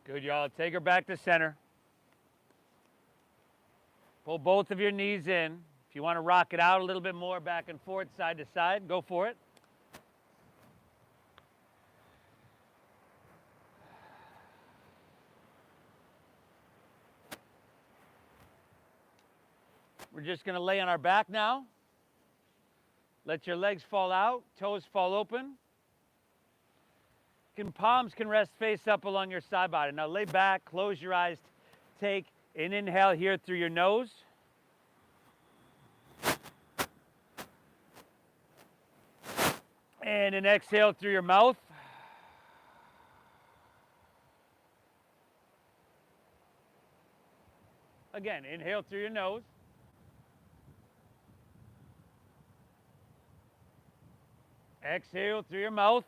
Good, y'all. Take her back to center. Pull both of your knees in. If you want to rock it out a little bit more, back and forth, side to side, go for it. We're just going to lay on our back now. Let your legs fall out, toes fall open. Palms can rest face up along your side body. Now lay back, close your eyes, take an inhale here through your nose. And an exhale through your mouth. Again, inhale through your nose. Exhale through your mouth.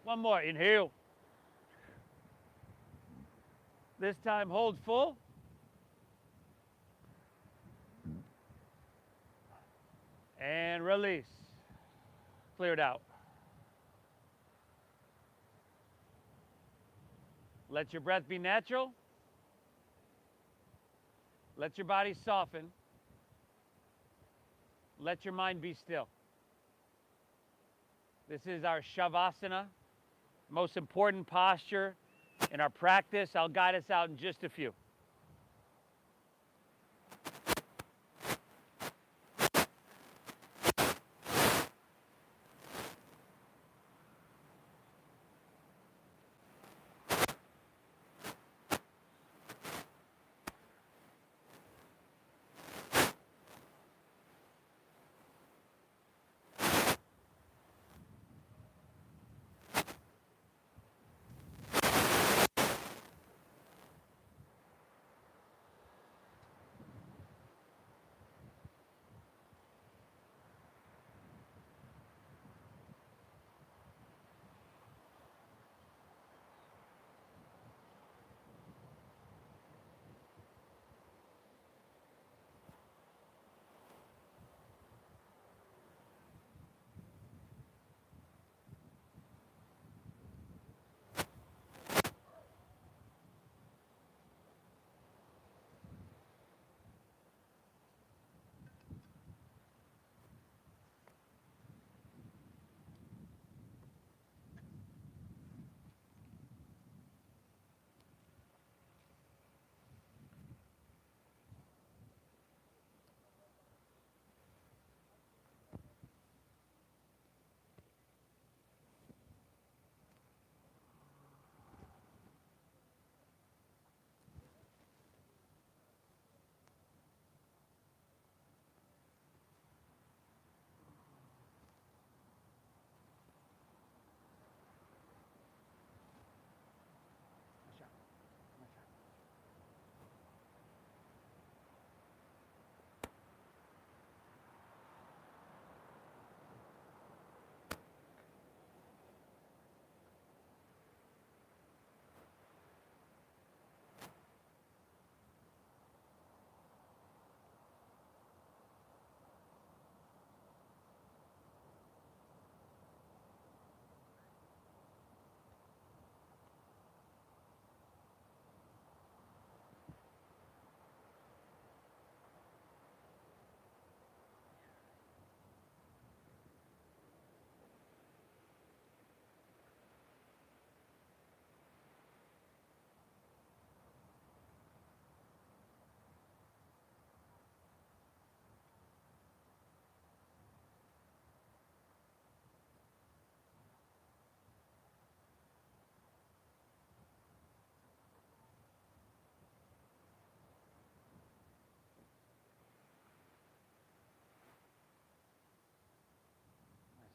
One more, inhale. This time hold full. And release. Clear it out. Let your breath be natural. Let your body soften. Let your mind be still. This is our Shavasana, most important posture in our practice. I'll guide us out in just a few.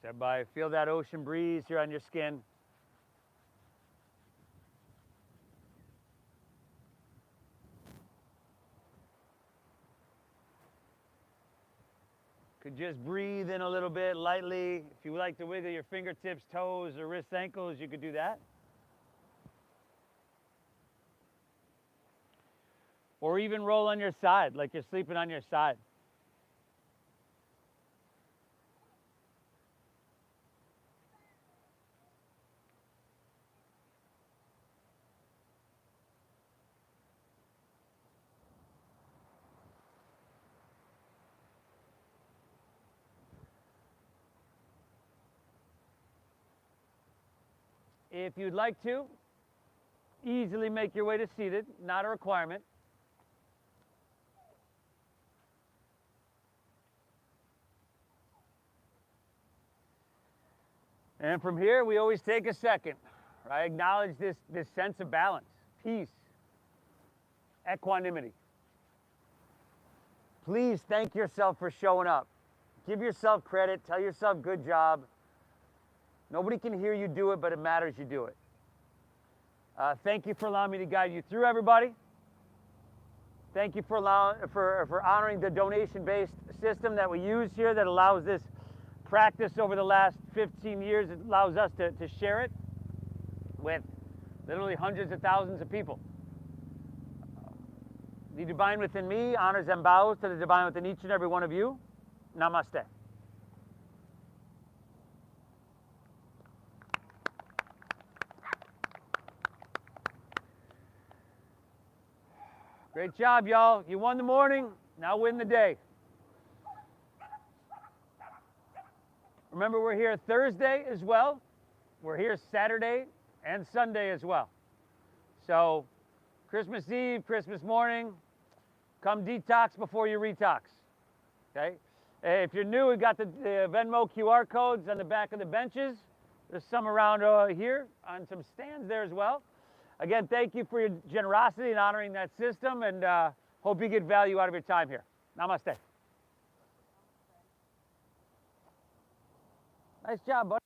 Everybody, feel that ocean breeze here on your skin. Could just breathe in a little bit lightly. If you like to wiggle your fingertips, toes, or wrists, ankles, you could do that. Or even roll on your side, like you're sleeping on your side. If you'd like to, easily make your way to seated, not a requirement. And from here, we always take a second, right? Acknowledge this sense of balance, peace, equanimity. Please thank yourself for showing up. Give yourself credit, tell yourself good job. Nobody can hear you do it, but it matters you do it. Thank you for allowing me to guide you through, everybody. Thank you for honoring the donation-based system that we use here that allows this practice over the last 15 years. It allows us to share it with literally hundreds of thousands of people. The divine within me honors and bows to the divine within each and every one of you. Namaste. Great job, y'all. You won the morning, now win the day. Remember, we're here Thursday as well. We're here Saturday and Sunday as well. So, Christmas Eve, Christmas morning, come detox before you retox. Okay? If you're new, we've got the Venmo QR codes on the back of the benches. There's some around here on some stands there as well. Again, thank you for your generosity in honoring that system, and hope you get value out of your time here. Namaste. Nice job, buddy.